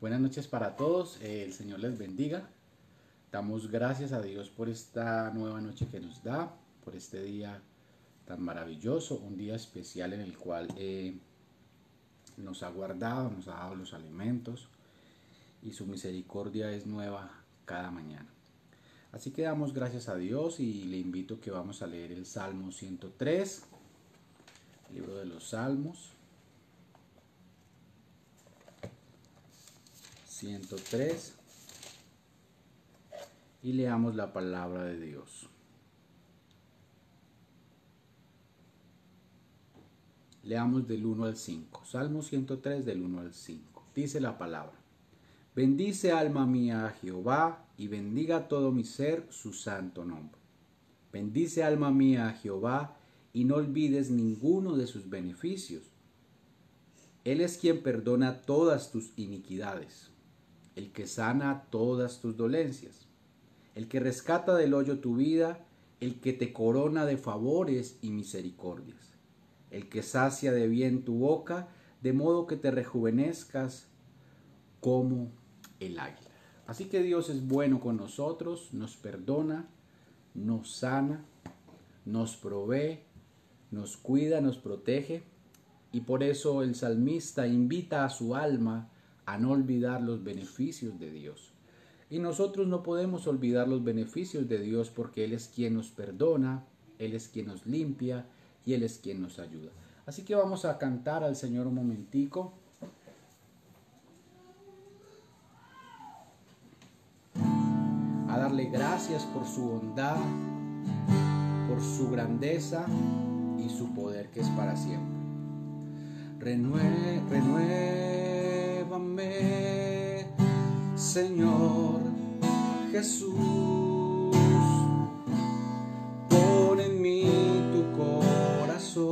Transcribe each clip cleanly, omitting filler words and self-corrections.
Buenas noches para todos, el Señor les bendiga. Damos gracias a Dios por esta nueva noche que nos da, por este día tan maravilloso, un día especial en el cual nos ha guardado, nos ha dado los alimentos y su misericordia es nueva cada mañana. Así que damos gracias a Dios y le invito que vamos a leer el Salmo 103, el libro de los Salmos 103, y leamos la palabra de Dios. Leamos del 1 al 5. Salmo 103 del 1 al 5. Dice la palabra: Bendice alma mía a Jehová, y bendiga todo mi ser su santo nombre. Bendice alma mía a Jehová, y no olvides ninguno de sus beneficios. Él es quien perdona todas tus iniquidades, el que sana todas tus dolencias, el que rescata del hoyo tu vida, el que te corona de favores y misericordias, el que sacia de bien tu boca, de modo que te rejuvenezcas como el águila. Así que Dios es bueno con nosotros, nos perdona, nos sana, nos provee, nos cuida, nos protege, y por eso el salmista invita a su alma a no olvidar los beneficios de Dios. Y nosotros no podemos olvidar los beneficios de Dios porque Él es quien nos perdona, Él es quien nos limpia y Él es quien nos ayuda. Así que vamos a cantar al Señor un momentico. A darle gracias por su bondad, por su grandeza y su poder que es para siempre. Renuévame, Señor Jesús, pon en mí tu corazón.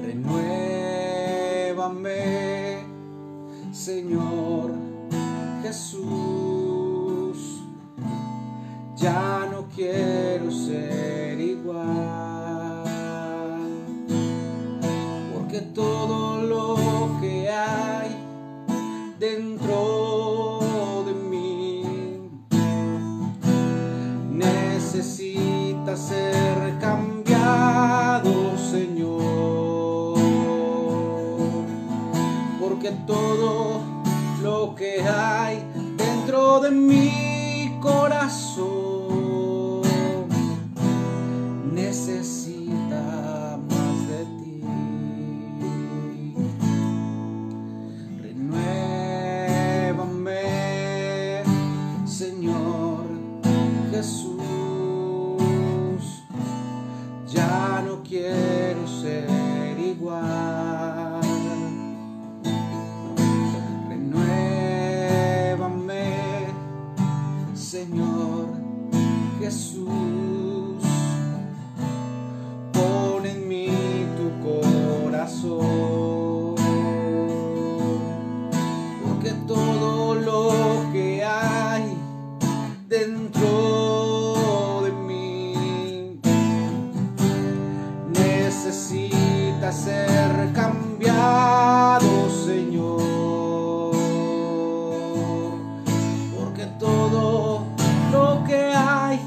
Renuévame, Señor Jesús, ya no quiero ser igual, porque todo lo que hay dentro de mí necesita ser cambiado, Señor, porque todo lo que hay dentro de mi corazón necesita más de ti. Renuévame, Señor Jesús, ya no quiero ser igual. Renuévame, Señor Jesús, pon en mí tu corazón, porque todo lo que hay dentro de mí necesita ser cambiado, Señor, porque todo lo que hay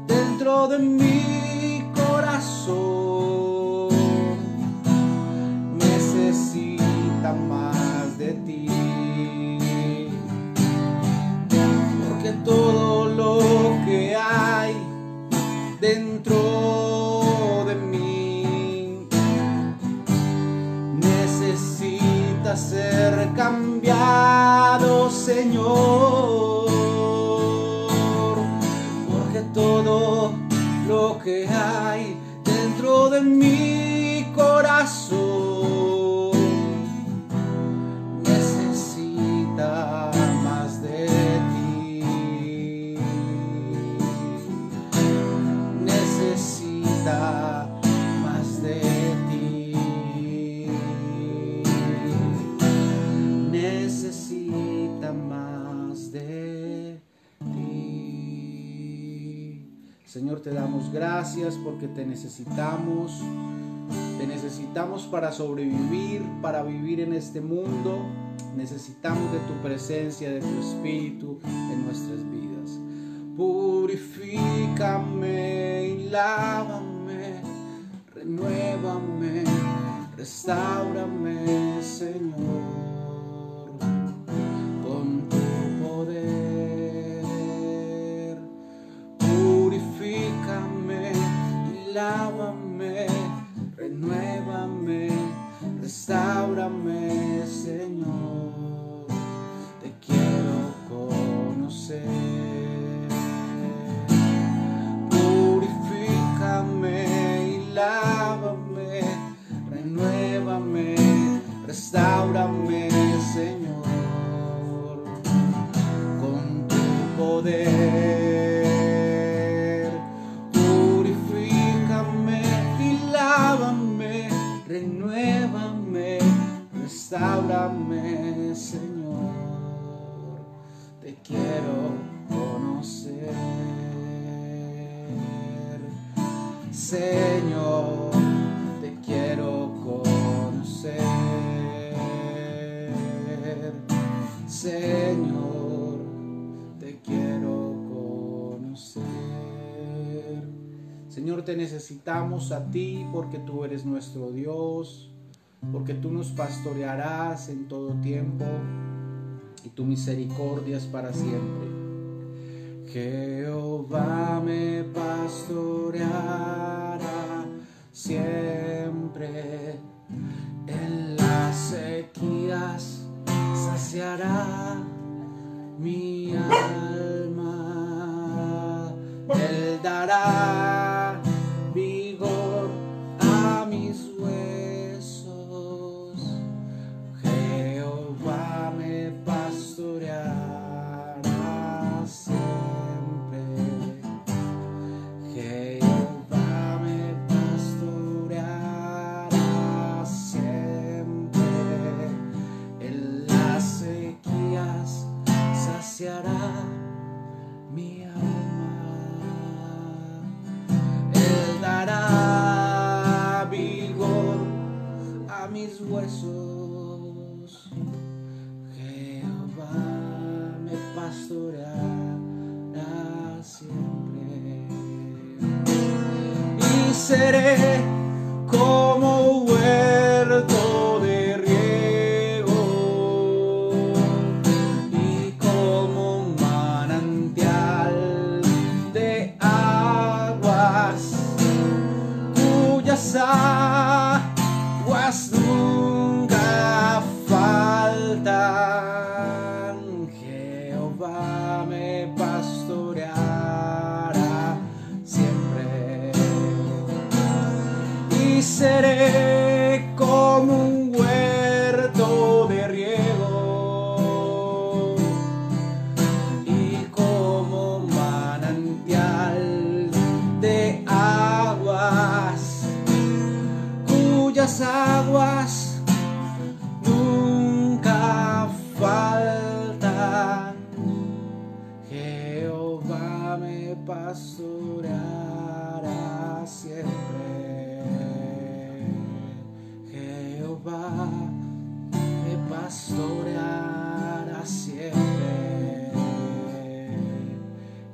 dentro de mi corazón necesita más de ti, porque todo lo que hay dentro de mí necesita ser cambiado, Señor, porque todo lo que hay dentro de mi corazón necesita más de ti, necesita más de ti, necesita más de ti. Señor, te damos gracias porque te necesitamos. Te necesitamos para sobrevivir, para vivir en este mundo. Necesitamos de tu presencia, de tu espíritu en nuestras vidas. Purifícame y lávame, renuévame, restáurame, Señor, con tu poder. Purifícame y lávame, renuévame, restáurame, Señor, te quiero conocer. Purifícame y lávame, renuévame, restáurame, Señor, con tu poder. Purifícame y lávame, renuévame, restáurame, Señor, te quiero conocer. Señor, te quiero conocer. Señor, te quiero conocer. Señor, te necesitamos a ti porque tú eres nuestro Dios, porque tú nos pastorearás en todo tiempo y tu misericordia es para siempre. Jehová me pastoreará siempre, en las sequías saciará mi alma, Él dará vigor a mis huesos. Jehová me pastoreará siempre. Jehová me pastoreará siempre. En las sequías saciará mi alma. Él dará vigor a mis huesos. Jehová me pastoreará siempre. Y seré como huerto de riego y como manantial de aguas, cuyas aguas nunca faltan. Jehová me pastoreará siempre. Y seré como un huerto de riego y como manantial de aguas, cuyas aguas nunca faltan. Jehová me pastoreará siempre. Jehová me pastoreará siempre.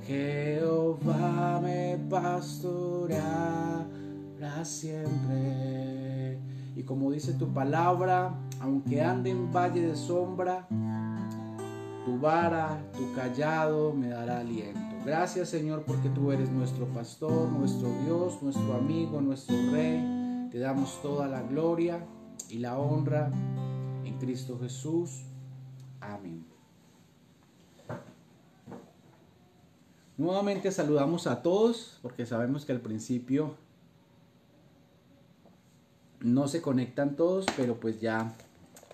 Jehová me pastoreará siempre. Y como dice tu palabra, aunque ande en valle de sombra, tu vara, tu callado me dará aliento. Gracias, Señor, porque tú eres nuestro pastor, nuestro Dios, nuestro amigo, nuestro Rey. Te damos toda la gloria y la honra en Cristo Jesús. Amén. Nuevamente saludamos a todos, porque sabemos que al principio no se conectan todos, pero pues ya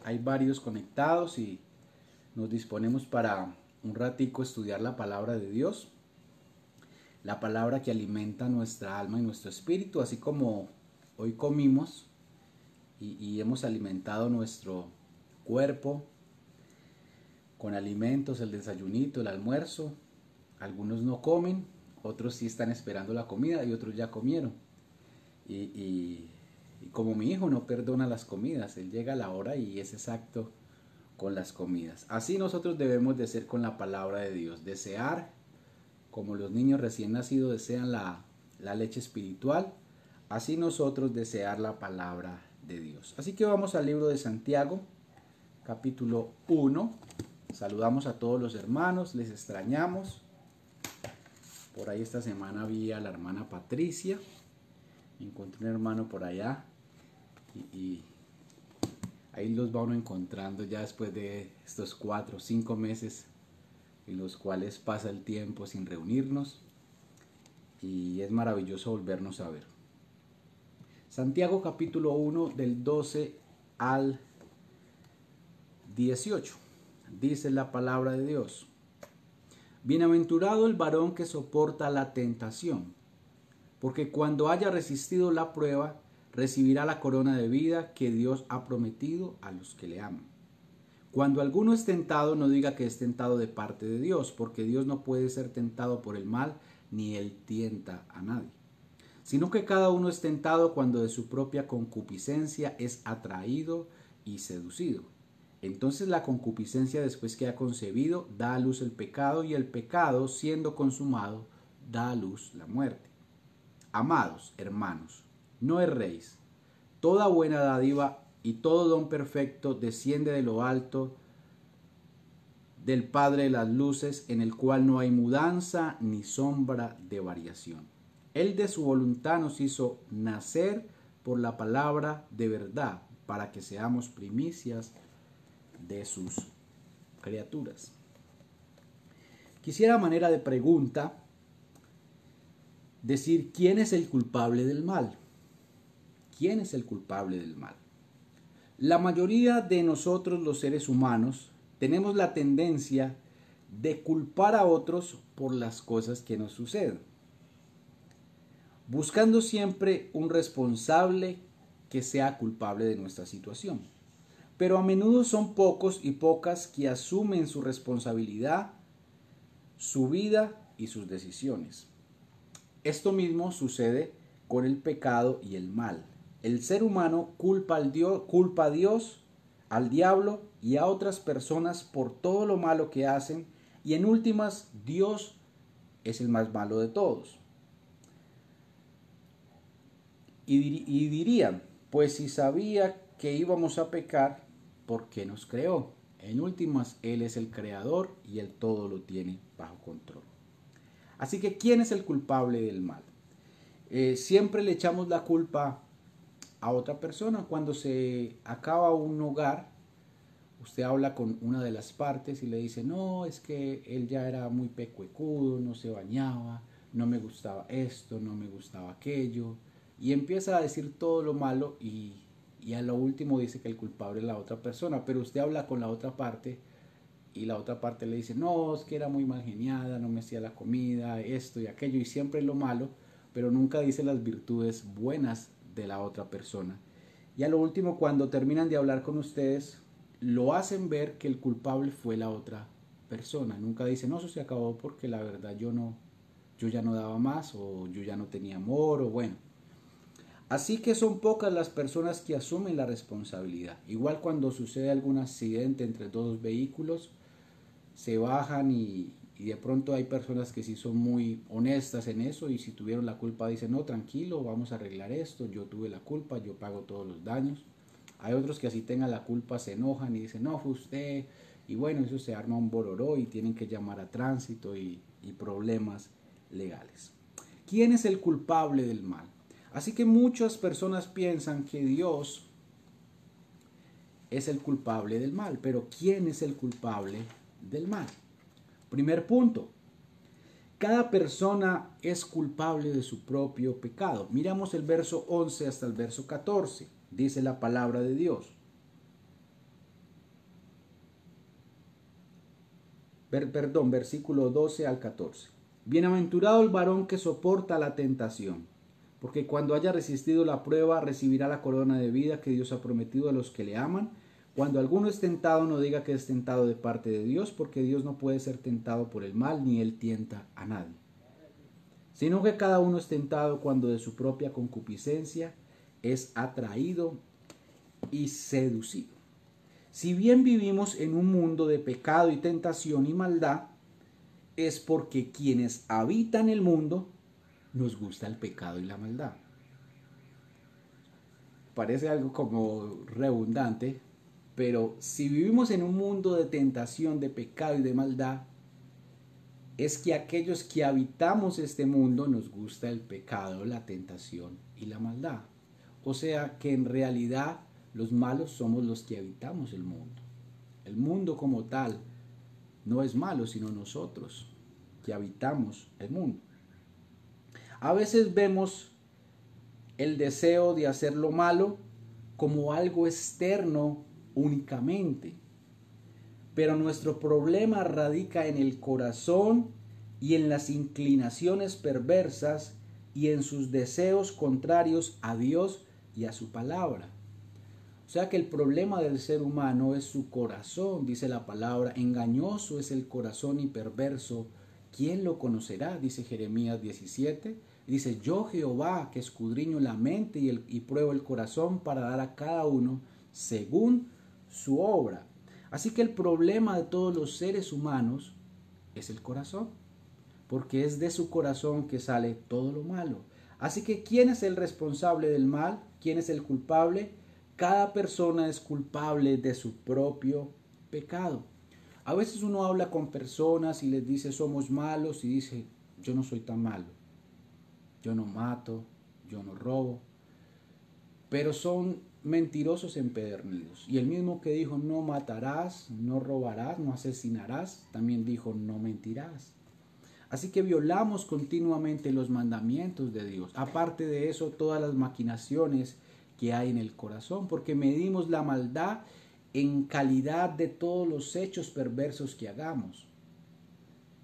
hay varios conectados y nos disponemos para un ratico estudiar la palabra de Dios, la palabra que alimenta nuestra alma y nuestro espíritu, así como hoy comimos y hemos alimentado nuestro cuerpo con alimentos, el desayunito, el almuerzo. Algunos no comen, otros sí están esperando la comida y otros ya comieron. Y como mi hijo no perdona las comidas, él llega a la hora y es exacto con las comidas. Así nosotros debemos de ser con la palabra de Dios, desear, como los niños recién nacidos desean la leche espiritual, así nosotros desear la palabra de Dios. Así que vamos al libro de Santiago, capítulo 1. Saludamos a todos los hermanos, les extrañamos. Por ahí esta semana vi a la hermana Patricia, encontré un hermano por allá y ahí los va uno encontrando ya después de estos 4 o 5 meses en los cuales pasa el tiempo sin reunirnos y es maravilloso volvernos a ver. Santiago capítulo 1 del 12 al 18 dice la palabra de Dios: Bienaventurado el varón que soporta la tentación, porque cuando haya resistido la prueba, recibirá la corona de vida que Dios ha prometido a los que le aman. Cuando alguno es tentado, no diga que es tentado de parte de Dios, porque Dios no puede ser tentado por el mal, ni él tienta a nadie. Sino que cada uno es tentado cuando de su propia concupiscencia es atraído y seducido. Entonces la concupiscencia, después que ha concebido, da a luz el pecado, y el pecado, siendo consumado, da a luz la muerte. Amados hermanos, no erréis. Toda buena dádiva y todo don perfecto desciende de lo alto del Padre de las luces, en el cual no hay mudanza ni sombra de variación. Él de su voluntad nos hizo nacer por la palabra de verdad, para que seamos primicias de sus criaturas. Quisiera, a manera de pregunta, decir: ¿quién es el culpable del mal? ¿Quién es el culpable del mal? La mayoría de nosotros, los seres humanos, tenemos la tendencia de culpar a otros por las cosas que nos suceden, buscando siempre un responsable que sea culpable de nuestra situación. Pero a menudo son pocos y pocas que asumen su responsabilidad, su vida y sus decisiones. Esto mismo sucede con el pecado y el mal. El ser humano culpa a Dios, al diablo y a otras personas por todo lo malo que hacen, y en últimas Dios es el más malo de todos. Y dirían: pues si sabía que íbamos a pecar, ¿por qué nos creó? En últimas, Él es el creador y Él todo lo tiene bajo control. Así que, ¿quién es el culpable del mal? Siempre le echamos la culpa a otra persona. Cuando se acaba un hogar, usted habla con una de las partes y le dice: no, es que él ya era muy pecuecudo, no se bañaba, no me gustaba esto, no me gustaba aquello, y empieza a decir todo lo malo y a lo último dice que el culpable es la otra persona. Pero usted habla con la otra parte y la otra parte le dice: no, es que era muy mal geniada, no me hacía la comida, esto y aquello, y siempre es lo malo, pero nunca dice las virtudes buenas de la otra persona. Y a lo último, cuando terminan de hablar con ustedes, lo hacen ver que el culpable fue la otra persona. Nunca dicen: no, eso se acabó porque la verdad yo ya no daba más, o yo ya no tenía amor, o bueno. Así que son pocas las personas que asumen la responsabilidad. Igual cuando sucede algún accidente entre dos vehículos, se bajan y de pronto hay personas que sí son muy honestas en eso, y si tuvieron la culpa dicen: no, tranquilo, vamos a arreglar esto, yo tuve la culpa, yo pago todos los daños. Hay otros que así tengan la culpa se enojan y dicen: no, fue usted, y bueno, eso se arma un bororó y tienen que llamar a tránsito y problemas legales. ¿Quién es el culpable del mal? Así que muchas personas piensan que Dios es el culpable del mal, pero ¿quién es el culpable del mal? Primer punto: cada persona es culpable de su propio pecado. Miramos el verso 11 hasta el verso 14. Dice la palabra de Dios. Versículo 12 al 14. Bienaventurado el varón que soporta la tentación, porque cuando haya resistido la prueba, recibirá la corona de vida que Dios ha prometido a los que le aman. Cuando alguno es tentado, no diga que es tentado de parte de Dios, porque Dios no puede ser tentado por el mal, ni él tienta a nadie. Sino que cada uno es tentado cuando de su propia concupiscencia es atraído y seducido. Si bien vivimos en un mundo de pecado y tentación y maldad, es porque quienes habitan el mundo nos gusta el pecado y la maldad. Parece algo como redundante, pero si vivimos en un mundo de tentación, de pecado y de maldad, es que aquellos que habitamos este mundo nos gusta el pecado, la tentación y la maldad. O sea que en realidad los malos somos los que habitamos el mundo. El mundo como tal no es malo, sino nosotros que habitamos el mundo. A veces vemos el deseo de hacer lo malo como algo externo únicamente. Pero nuestro problema radica en el corazón y en las inclinaciones perversas y en sus deseos contrarios a Dios y a su palabra. O sea que el problema del ser humano es su corazón, dice la palabra. Engañoso es el corazón y perverso. ¿Quién lo conocerá? Dice Jeremías 17. Dice, yo Jehová, que escudriño la mente y pruebo el corazón para dar a cada uno según su obra. Así que el problema de todos los seres humanos es el corazón, porque es de su corazón que sale todo lo malo. Así que ¿quién es el responsable del mal? ¿Quién es el culpable? Cada persona es culpable de su propio pecado. A veces uno habla con personas y les dice somos malos y dice yo no soy tan malo, yo no mato, yo no robo, pero son mentirosos empedernidos. Y el mismo que dijo no matarás, no robarás, no asesinarás, también dijo no mentirás. Así que violamos continuamente los mandamientos de Dios. Aparte de eso, todas las maquinaciones que hay en el corazón, porque medimos la maldad en calidad de todos los hechos perversos que hagamos.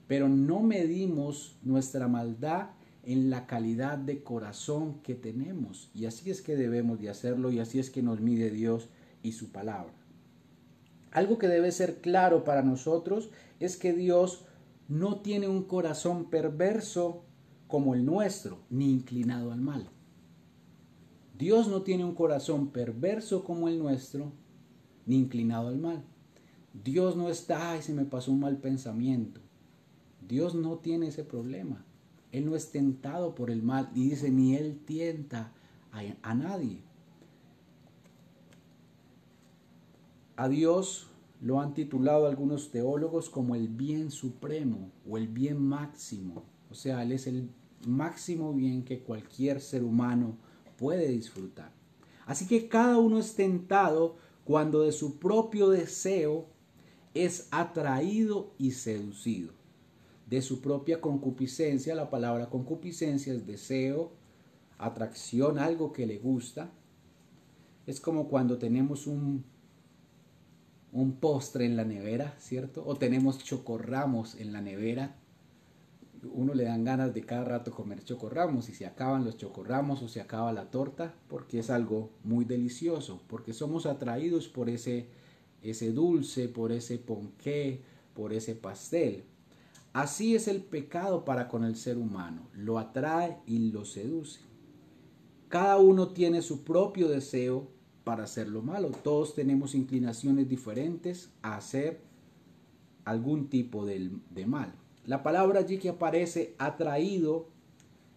Pero no medimos nuestra maldad en la calidad de corazón que tenemos. Y así es que debemos de hacerlo y así es que nos mide Dios y su palabra. Algo que debe ser claro para nosotros es que Dios no tiene un corazón perverso como el nuestro, ni inclinado al mal. Dios no tiene un corazón perverso como el nuestro, ni inclinado al mal. Dios no está, ay, se me pasó un mal pensamiento. Dios no tiene ese problema. Él no es tentado por el mal y dice, ni Él tienta a nadie. A Dios lo han titulado algunos teólogos como el bien supremo o el bien máximo. O sea, Él es el máximo bien que cualquier ser humano puede disfrutar. Así que cada uno es tentado cuando de su propio deseo es atraído y seducido. De su propia concupiscencia, la palabra concupiscencia es deseo, atracción, algo que le gusta. Es como cuando tenemos un postre en la nevera, ¿cierto? O tenemos chocorramos en la nevera. Uno le dan ganas de cada rato comer chocorramos y se acaban los chocorramos o se acaba la torta porque es algo muy delicioso, porque somos atraídos por ese dulce, por ese ponqué, por ese pastel. Así es el pecado para con el ser humano, lo atrae y lo seduce. Cada uno tiene su propio deseo para hacer lo malo. Todos tenemos inclinaciones diferentes a hacer algún tipo de mal. La palabra allí que aparece atraído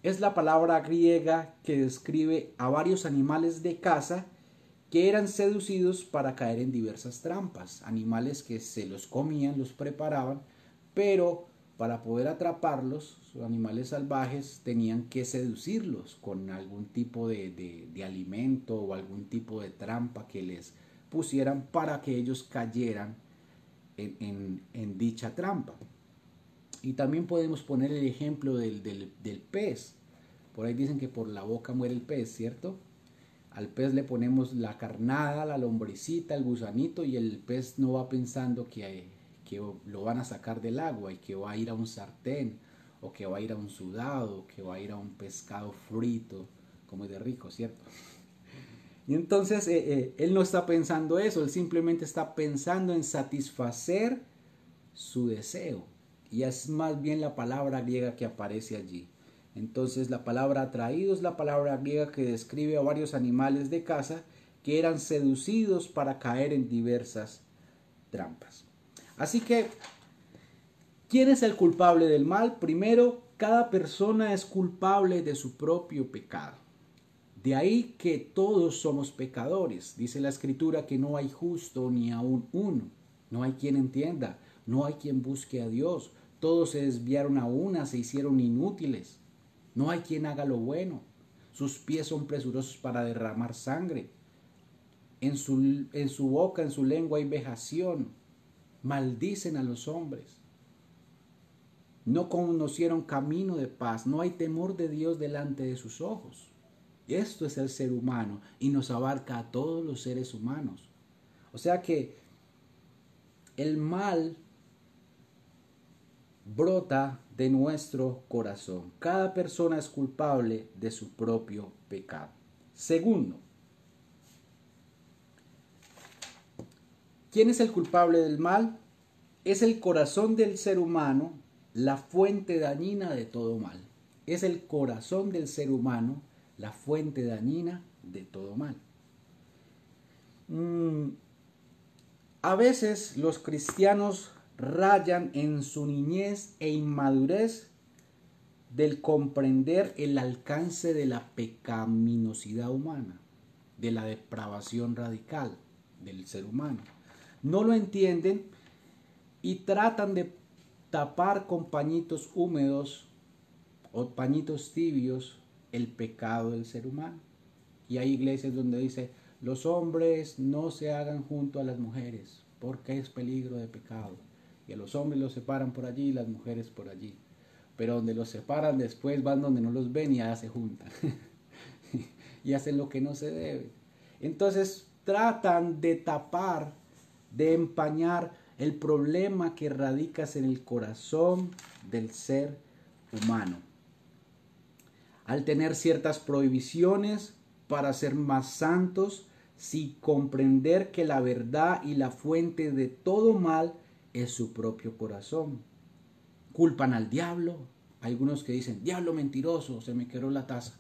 es la palabra griega que describe a varios animales de caza que eran seducidos para caer en diversas trampas. Animales que se los comían, los preparaban, pero para poder atraparlos, los animales salvajes tenían que seducirlos con algún tipo de alimento o algún tipo de trampa que les pusieran para que ellos cayeran en dicha trampa. Y también podemos poner el ejemplo del pez. Por ahí dicen que por la boca muere el pez, ¿cierto? Al pez le ponemos la carnada, la lombricita, el gusanito y el pez no va pensando que lo van a sacar del agua y que va a ir a un sartén o que va a ir a un sudado, que va a ir a un pescado frito, como es de rico, ¿cierto? Y entonces él no está pensando eso, él simplemente está pensando en satisfacer su deseo. Y es más bien la palabra griega que aparece allí. Entonces la palabra atraído es la palabra griega que describe a varios animales de caza que eran seducidos para caer en diversas trampas. Así que, ¿quién es el culpable del mal? Primero, cada persona es culpable de su propio pecado. De ahí que todos somos pecadores. Dice la Escritura que no hay justo ni aun uno. No hay quien entienda, no hay quien busque a Dios. Todos se desviaron a una, se hicieron inútiles. No hay quien haga lo bueno. Sus pies son presurosos para derramar sangre. En su boca, en su lengua hay vejación. Maldicen a los hombres. No conocieron camino de paz. No hay temor de Dios delante de sus ojos. Esto es el ser humano y nos abarca a todos los seres humanos. O sea que el mal brota de nuestro corazón. Cada persona es culpable de su propio pecado. Segundo, ¿quién es el culpable del mal? Es el corazón del ser humano, la fuente dañina de todo mal. Es el corazón del ser humano, la fuente dañina de todo mal. A veces los cristianos rayan en su niñez e inmadurez del comprender el alcance de la pecaminosidad humana, de la depravación radical del ser humano. No lo entienden y tratan de tapar con pañitos húmedos o pañitos tibios el pecado del ser humano. Y hay iglesias donde dice, los hombres no se hagan junto a las mujeres porque es peligro de pecado. Y a los hombres los separan por allí y las mujeres por allí. Pero donde los separan después van donde no los ven y ya se juntan. Y hacen lo que no se debe. Entonces tratan de tapar, de empañar el problema que radica en el corazón del ser humano. Al tener ciertas prohibiciones para ser más santos, sin comprender que la verdad y la fuente de todo mal es su propio corazón. Culpan al diablo. Hay algunos que dicen, diablo mentiroso, se me quebró la taza.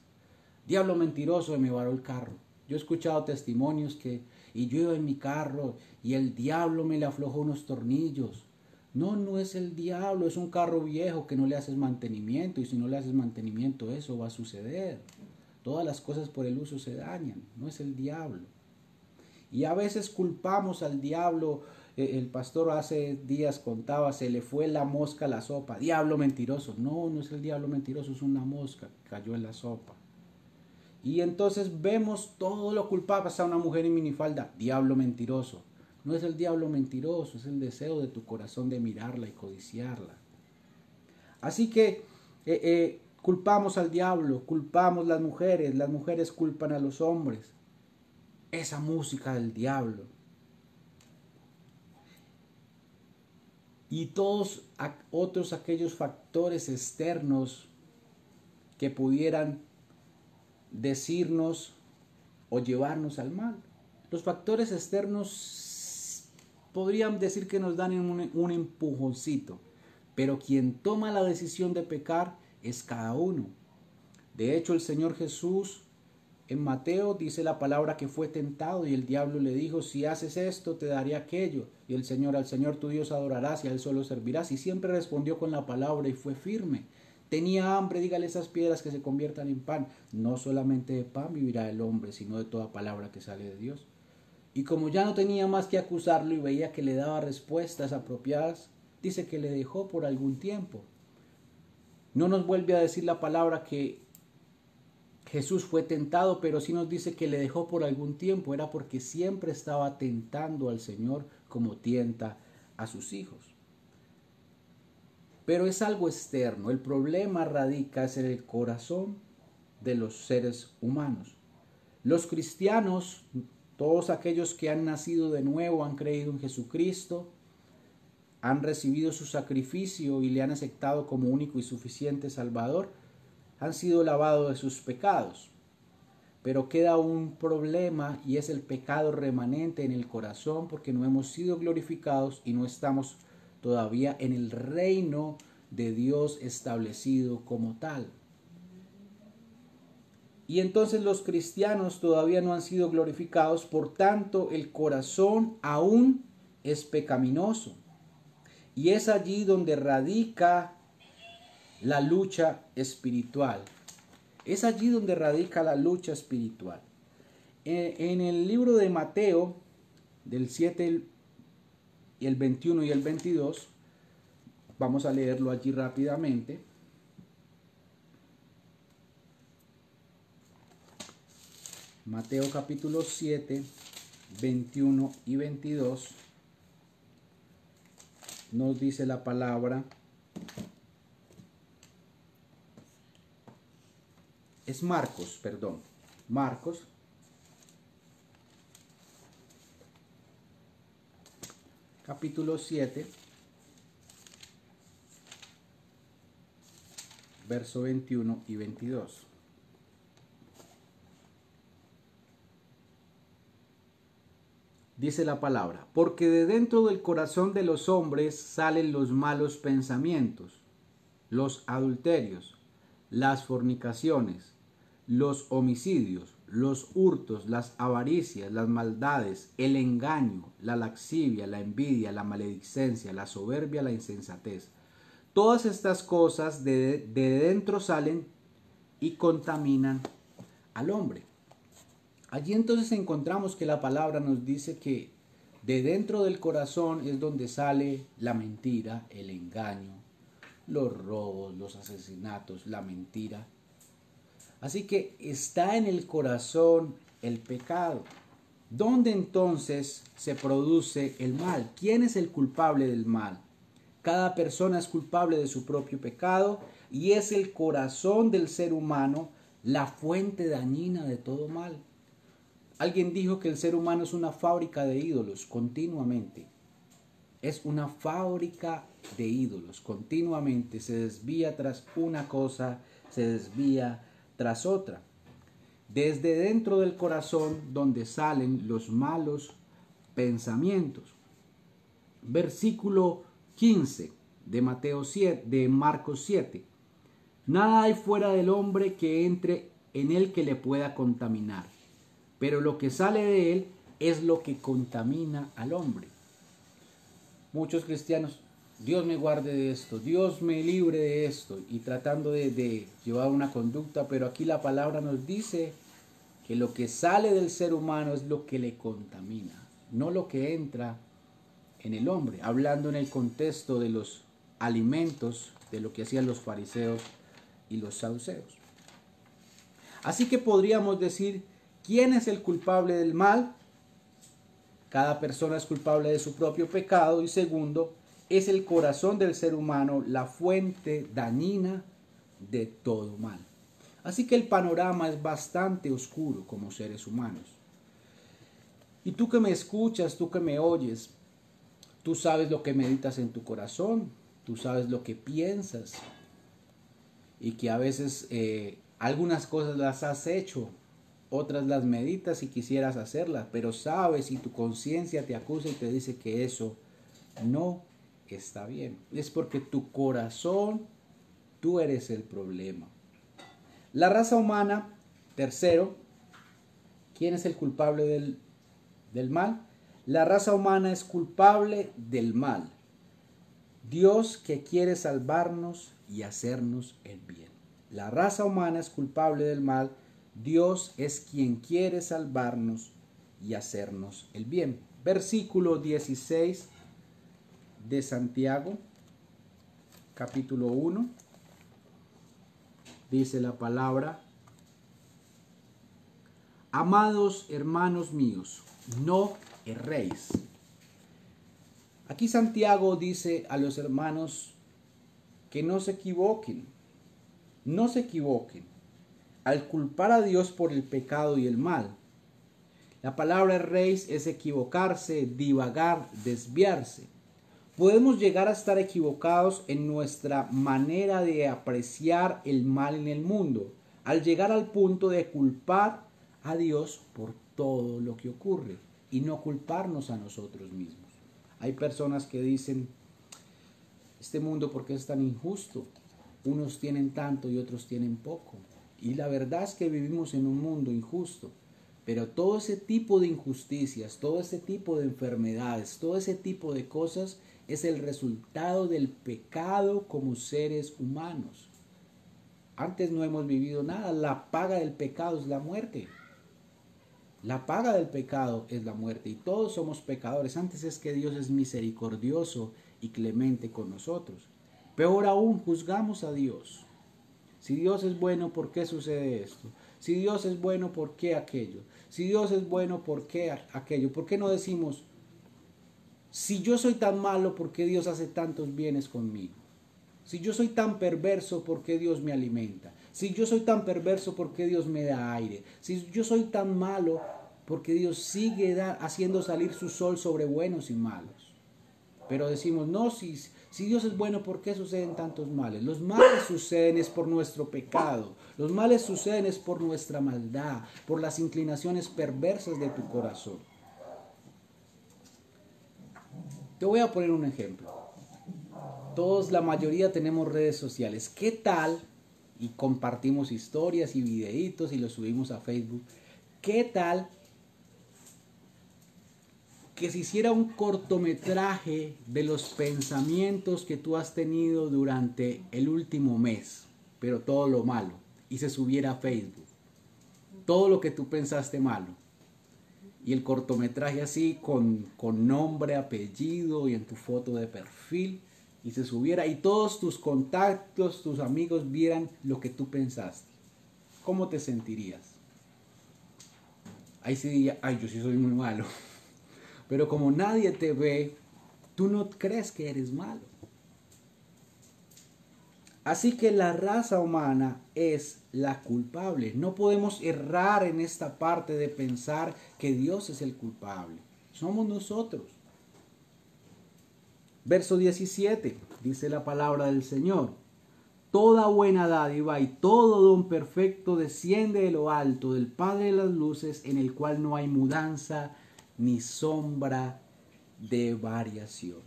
Diablo mentiroso, se me varó el carro. Yo he escuchado testimonios que, y yo iba en mi carro y el diablo me le aflojó unos tornillos. No, no es el diablo, es un carro viejo que no le haces mantenimiento y si no le haces mantenimiento eso va a suceder. Todas las cosas por el uso se dañan, no es el diablo. Y a veces culpamos al diablo. El pastor hace días contaba, se le fue la mosca a la sopa. Diablo mentiroso. No, no es el diablo mentiroso, es una mosca que cayó en la sopa. Y entonces vemos todo lo culpable. Pasa una mujer en minifalda. Diablo mentiroso. No es el diablo mentiroso, es el deseo de tu corazón de mirarla y codiciarla. Así que culpamos al diablo, culpamos las mujeres culpan a los hombres. Esa música del diablo. Y todos otros aquellos factores externos que pudieran decirnos o llevarnos al mal. Los factores externos podrían decir que nos dan un empujoncito, pero quien toma la decisión de pecar es cada uno. De hecho, el Señor Jesús en Mateo dice la palabra que fue tentado y el diablo le dijo, si haces esto te daré aquello. Y el Señor, al Señor tu Dios adorarás y a Él solo servirás. Y siempre respondió con la palabra y fue firme. Tenía hambre, dígale a esas piedras que se conviertan en pan. No solamente de pan vivirá el hombre, sino de toda palabra que sale de Dios. Y como ya no tenía más que acusarlo y veía que le daba respuestas apropiadas, dice que le dejó por algún tiempo. No nos vuelve a decir la palabra que Jesús fue tentado, pero sí nos dice que le dejó por algún tiempo. Era porque siempre estaba tentando al Señor como tienta a sus hijos. Pero es algo externo. El problema radica en el corazón de los seres humanos. Los cristianos, todos aquellos que han nacido de nuevo, han creído en Jesucristo, han recibido su sacrificio y le han aceptado como único y suficiente Salvador, han sido lavados de sus pecados. Pero queda un problema y es el pecado remanente en el corazón porque no hemos sido glorificados y no estamos todavía en el reino de Dios establecido como tal. Y entonces los cristianos todavía no han sido glorificados, por tanto el corazón aún es pecaminoso. Y es allí donde radica la lucha espiritual. Es allí donde radica la lucha espiritual. En el libro de Mateo, del 7 y el 21 y el 22, vamos a leerlo allí rápidamente. Mateo capítulo 7, 21 y 22, nos dice la palabra. Es Marcos, perdón. Marcos. Capítulo 7. Verso 21 y 22. Dice la palabra, porque de dentro del corazón de los hombres salen los malos pensamientos, los adulterios, las fornicaciones, los homicidios, los hurtos, las avaricias, las maldades, el engaño, la lascivia, la envidia, la maledicencia, la soberbia, la insensatez. Todas estas cosas de dentro salen y contaminan al hombre. Allí entonces encontramos que la palabra nos dice que de dentro del corazón es donde sale la mentira, el engaño, los robos, los asesinatos, la mentira. Así que está en el corazón el pecado. ¿Dónde entonces se produce el mal? ¿Quién es el culpable del mal? Cada persona es culpable de su propio pecado y es el corazón del ser humano la fuente dañina de todo mal. Alguien dijo que el ser humano es una fábrica de ídolos continuamente. Es una fábrica de ídolos continuamente. Se desvía tras una cosa, se desvía tras otra. Desde dentro del corazón donde salen los malos pensamientos. Versículo 15 de Mateo 7, de Marcos 7. Nada hay fuera del hombre que entre en él que le pueda contaminar, pero lo que sale de él es lo que contamina al hombre. Muchos cristianos, Dios me guarde de esto, Dios me libre de esto, y tratando de llevar una conducta, pero aquí la palabra nos dice que lo que sale del ser humano es lo que le contamina, no lo que entra en el hombre, hablando en el contexto de los alimentos, de lo que hacían los fariseos y los saduceos. Así que podríamos decir, ¿quién es el culpable del mal? Cada persona es culpable de su propio pecado. Y segundo, es el corazón del ser humano la fuente dañina de todo mal. Así que el panorama es bastante oscuro como seres humanos. Y tú que me escuchas, tú que me oyes, tú sabes lo que meditas en tu corazón, tú sabes lo que piensas, y que a veces algunas cosas las has hecho, otras las meditas y quisieras hacerlas, pero sabes y tu conciencia te acusa y te dice que eso no está bien. Es porque tu corazón, tú eres el problema. La raza humana, tercero, ¿quién es el culpable del mal? La raza humana es culpable del mal. Dios que quiere salvarnos y hacernos el bien. La raza humana es culpable del mal. Dios es quien quiere salvarnos y hacernos el bien. Versículo 16 de Santiago, capítulo 1. Dice la palabra: amados hermanos míos, no erréis. Aquí Santiago dice a los hermanos que no se equivoquen, no se equivoquen al culpar a Dios por el pecado y el mal. La palabra erréis es equivocarse, divagar, desviarse. Podemos llegar a estar equivocados en nuestra manera de apreciar el mal en el mundo, al llegar al punto de culpar a Dios por todo lo que ocurre y no culparnos a nosotros mismos. Hay personas que dicen, este mundo, ¿por qué es tan injusto? Unos tienen tanto y otros tienen poco. Y la verdad es que vivimos en un mundo injusto. Pero todo ese tipo de injusticias, todo ese tipo de enfermedades, todo ese tipo de cosas es el resultado del pecado como seres humanos. Antes no hemos vivido nada. La paga del pecado es la muerte. La paga del pecado es la muerte y todos somos pecadores. Antes es que Dios es misericordioso y clemente con nosotros. Peor aún, juzgamos a Dios. Si Dios es bueno, ¿por qué sucede esto? Si Dios es bueno, ¿por qué aquello? Si Dios es bueno, ¿por qué aquello? ¿Por qué no decimos, si yo soy tan malo, ¿por qué Dios hace tantos bienes conmigo? Si yo soy tan perverso, ¿por qué Dios me alimenta? Si yo soy tan perverso, ¿por qué Dios me da aire? Si yo soy tan malo, ¿por qué Dios sigue haciendo salir su sol sobre buenos y malos? Pero decimos, no, si Dios es bueno, ¿por qué suceden tantos males? Los males suceden es por nuestro pecado. Los males suceden es por nuestra maldad, por las inclinaciones perversas de tu corazón. Te voy a poner un ejemplo. Todos, la mayoría tenemos redes sociales. ¿Qué tal? Y compartimos historias y videitos y los subimos a Facebook. ¿Qué tal que se hiciera un cortometraje de los pensamientos que tú has tenido durante el último mes, pero todo lo malo, y se subiera a Facebook? Todo lo que tú pensaste malo. Y el cortometraje así con nombre, apellido y en tu foto de perfil, y se subiera y todos tus contactos, tus amigos vieran lo que tú pensaste. ¿Cómo te sentirías? Ahí sí diría, ay, yo sí soy muy malo. Pero como nadie te ve, tú no crees que eres malo. Así que la raza humana es la culpable. No podemos errar en esta parte de pensar que Dios es el culpable. Somos nosotros. Verso 17, dice la palabra del Señor. Toda buena dádiva y todo don perfecto desciende de lo alto del Padre de las luces, en el cual no hay mudanza ni sombra de variación.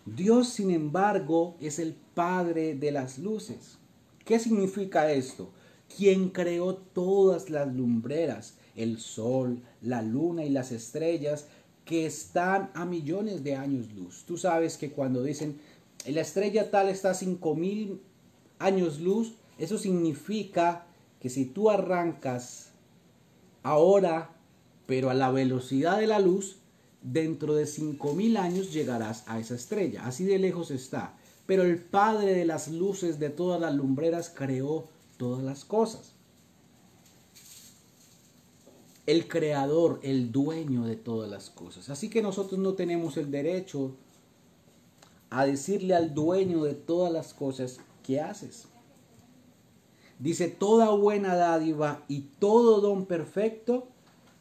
Dios, sin embargo, es el Padre de las luces. ¿Qué significa esto? Quien creó todas las lumbreras, el sol, la luna y las estrellas que están a millones de años luz. Tú sabes que cuando dicen la estrella tal está a 5000 años luz, eso significa que si tú arrancas ahora, pero a la velocidad de la luz, dentro de 5000 años llegarás a esa estrella. Así de lejos está. Pero el Padre de las luces de todas las lumbreras creó todas las cosas. El creador, el dueño de todas las cosas. Así que nosotros no tenemos el derecho a decirle al dueño de todas las cosas, ¿qué haces? Dice, toda buena dádiva y todo don perfecto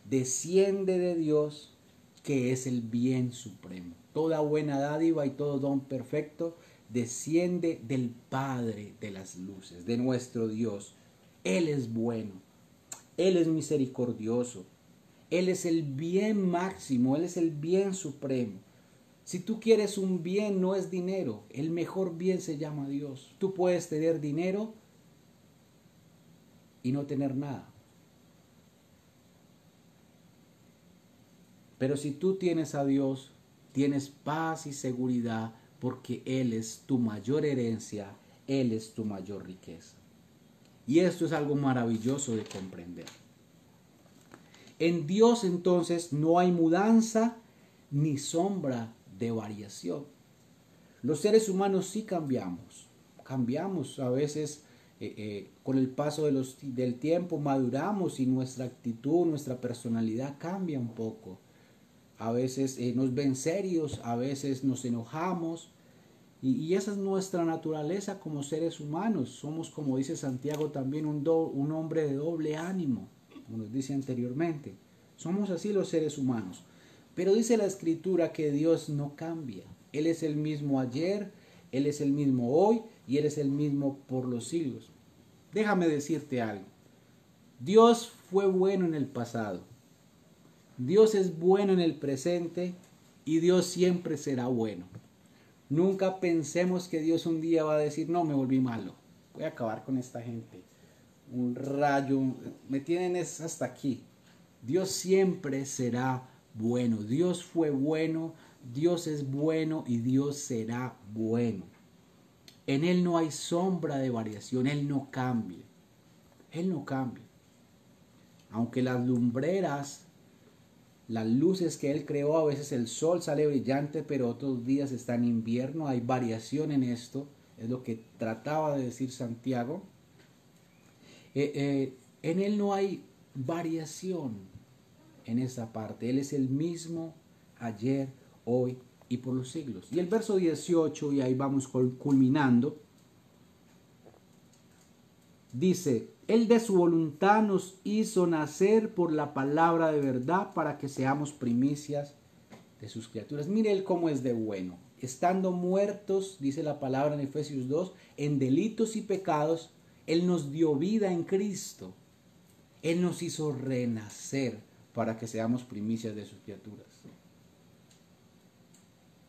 desciende de Dios, que es el bien supremo. Toda buena dádiva y todo don perfecto desciende del Padre de las luces, de nuestro Dios. Él es bueno, Él es misericordioso, Él es el bien máximo, Él es el bien supremo. Si tú quieres un bien, no es dinero, el mejor bien se llama Dios. Tú puedes tener dinero y no tener nada. Pero si tú tienes a Dios, tienes paz y seguridad porque Él es tu mayor herencia, Él es tu mayor riqueza. Y esto es algo maravilloso de comprender. En Dios entonces no hay mudanza ni sombra de variación. Los seres humanos sí cambiamos. Cambiamos a veces con el paso del tiempo, maduramos y nuestra actitud, nuestra personalidad cambia un poco. A veces nos ven serios, a veces nos enojamos. Y esa es nuestra naturaleza como seres humanos. Somos, como dice Santiago, también un hombre de doble ánimo, como nos dice anteriormente. Somos así los seres humanos. Pero dice la Escritura que Dios no cambia. Él es el mismo ayer, Él es el mismo hoy y Él es el mismo por los siglos. Déjame decirte algo. Dios fue bueno en el pasado. Dios es bueno en el presente y Dios siempre será bueno. Nunca pensemos que Dios un día va a decir, no, me volví malo, voy a acabar con esta gente. un rayo, me tienen es hasta aquí. Dios siempre será bueno. Dios fue bueno, Dios es bueno y Dios será bueno. En Él no hay sombra de variación, Él no cambia. Él no cambia. Aunque las lumbreras, las luces que Él creó, a veces el sol sale brillante, pero otros días está en invierno, hay variación en esto, es lo que trataba de decir Santiago. En Él no hay variación en esa parte, Él es el mismo ayer, hoy y por los siglos. Y el verso 18, y ahí vamos culminando, dice: Él de su voluntad nos hizo nacer por la palabra de verdad para que seamos primicias de sus criaturas. Mire Él cómo es de bueno. Estando muertos, dice la palabra en Efesios 2, en delitos y pecados, Él nos dio vida en Cristo. Él nos hizo renacer para que seamos primicias de sus criaturas.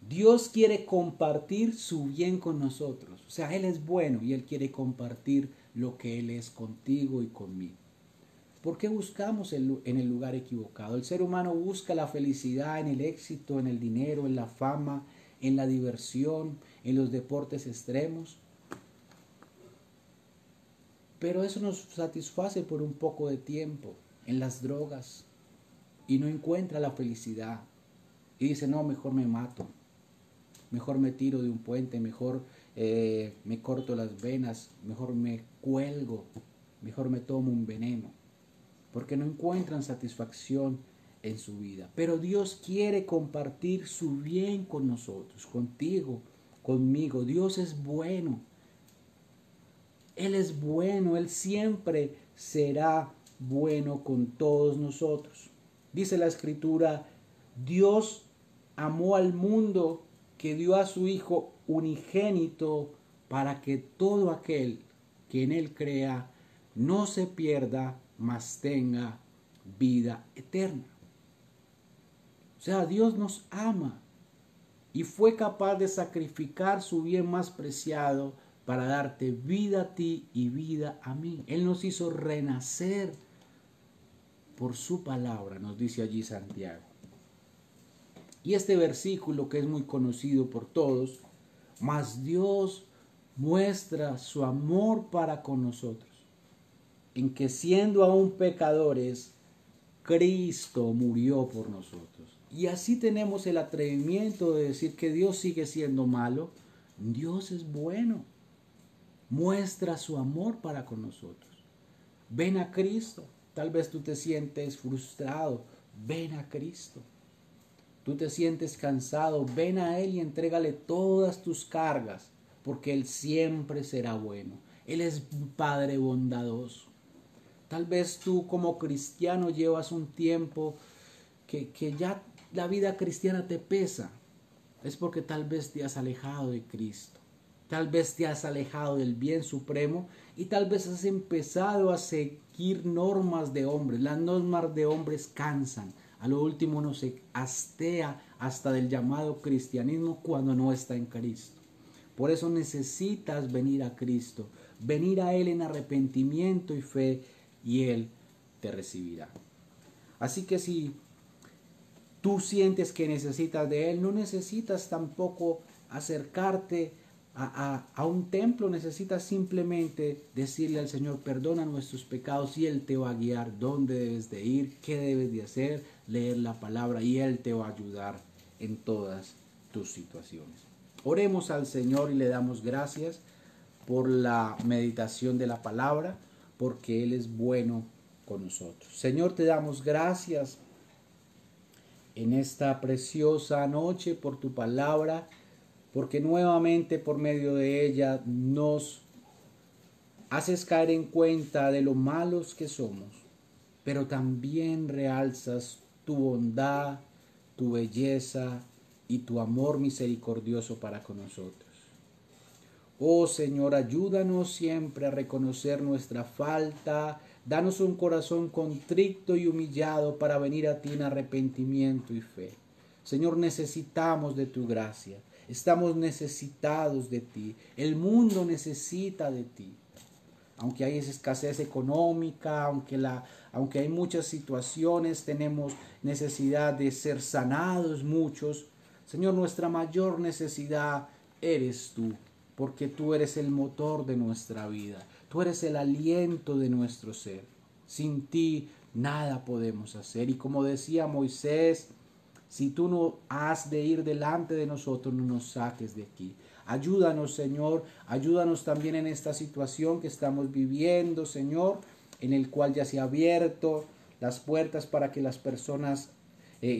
Dios quiere compartir su bien con nosotros. O sea, Él es bueno y Él quiere compartir lo que Él es contigo y conmigo. ¿Por qué buscamos en el lugar equivocado? El ser humano busca la felicidad en el éxito, en el dinero, en la fama, en la diversión, en los deportes extremos. Pero eso nos satisface por un poco de tiempo, en las drogas, y no encuentra la felicidad. Y dice: no, mejor me mato, mejor me tiro de un puente, mejor me corto las venas, mejor me cuelgo, mejor me tomo un veneno, porque no encuentran satisfacción en su vida. Pero Dios quiere compartir su bien con nosotros, contigo, conmigo. Dios es bueno. Él es bueno, Él siempre será bueno con todos nosotros. Dice la Escritura: Dios amó al mundo que dio a su Hijo unigénito para que todo aquel que en Él crea no se pierda, mas tenga vida eterna. O sea, Dios nos ama y fue capaz de sacrificar su bien más preciado para darte vida a ti y vida a mí. Él nos hizo renacer por su palabra, nos dice allí Santiago. Y este versículo, que es muy conocido por todos: mas Dios muestra su amor para con nosotros, en que siendo aún pecadores, Cristo murió por nosotros. Y así tenemos el atrevimiento de decir que Dios sigue siendo malo. Dios es bueno. Muestra su amor para con nosotros. Ven a Cristo. Tal vez tú te sientes frustrado. Ven a Cristo. Tú te sientes cansado. Ven a Él y entrégale todas tus cargas, porque Él siempre será bueno. Él es un Padre bondadoso. Tal vez tú como cristiano llevas un tiempo que ya la vida cristiana te pesa. Es porque tal vez te has alejado de Cristo. Tal vez te has alejado del bien supremo y tal vez has empezado a seguir normas de hombres. Las normas de hombres cansan. A lo último uno se hastea hasta del llamado cristianismo cuando no está en Cristo. Por eso necesitas venir a Cristo, venir a Él en arrepentimiento y fe, y Él te recibirá. Así que si tú sientes que necesitas de Él, no necesitas tampoco acercarte a un templo, necesitas simplemente decirle al Señor: perdona nuestros pecados, y Él te va a guiar dónde debes de ir, qué debes de hacer, leer la palabra, y Él te va a ayudar en todas tus situaciones. Oremos al Señor y le damos gracias por la meditación de la palabra, porque Él es bueno con nosotros. Señor, te damos gracias en esta preciosa noche por tu palabra, porque nuevamente por medio de ella nos haces caer en cuenta de lo malos que somos, pero también realzas tu bondad, tu belleza y tu amor misericordioso para con nosotros. Oh Señor, ayúdanos siempre a reconocer nuestra falta. Danos un corazón contrito y humillado para venir a ti en arrepentimiento y fe. Señor, necesitamos de tu gracia. Estamos necesitados de ti. El mundo necesita de ti. aunque hay esa escasez económica, aunque hay muchas situaciones, tenemos necesidad de ser sanados muchos. Señor, nuestra mayor necesidad eres tú, porque tú eres el motor de nuestra vida, tú eres el aliento de nuestro ser. Sin ti nada podemos hacer. Y como decía Moisés, si tú no has de ir delante de nosotros, no nos saques de aquí. Ayúdanos, Señor, ayúdanos también en esta situación que estamos viviendo, Señor, en el cual ya se ha abierto las puertas para que las personas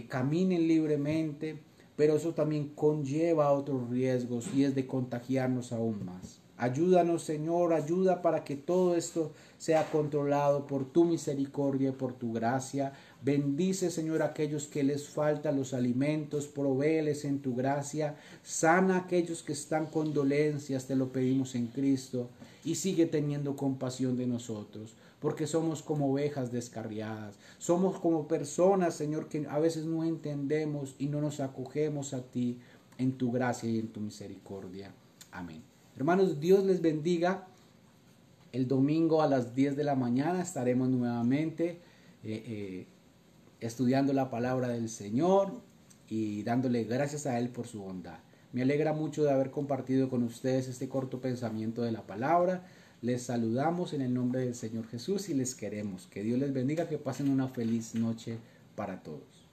caminen libremente, pero eso también conlleva otros riesgos y es de contagiarnos aún más. Ayúdanos, Señor, ayuda para que todo esto sea controlado por tu misericordia y por tu gracia. Bendice, Señor, a aquellos que les faltan los alimentos, provéeles en tu gracia. Sana a aquellos que están con dolencias, te lo pedimos en Cristo. Y sigue teniendo compasión de nosotros, porque somos como ovejas descarriadas. Somos como personas, Señor, que a veces no entendemos y no nos acogemos a ti en tu gracia y en tu misericordia. Amén. Hermanos, Dios les bendiga. El domingo a las 10 de la mañana estaremos nuevamente estudiando la palabra del Señor y dándole gracias a Él por su bondad. Me alegra mucho de haber compartido con ustedes este corto pensamiento de la palabra. Les saludamos en el nombre del Señor Jesús y les queremos. Que Dios les bendiga, que pasen una feliz noche para todos.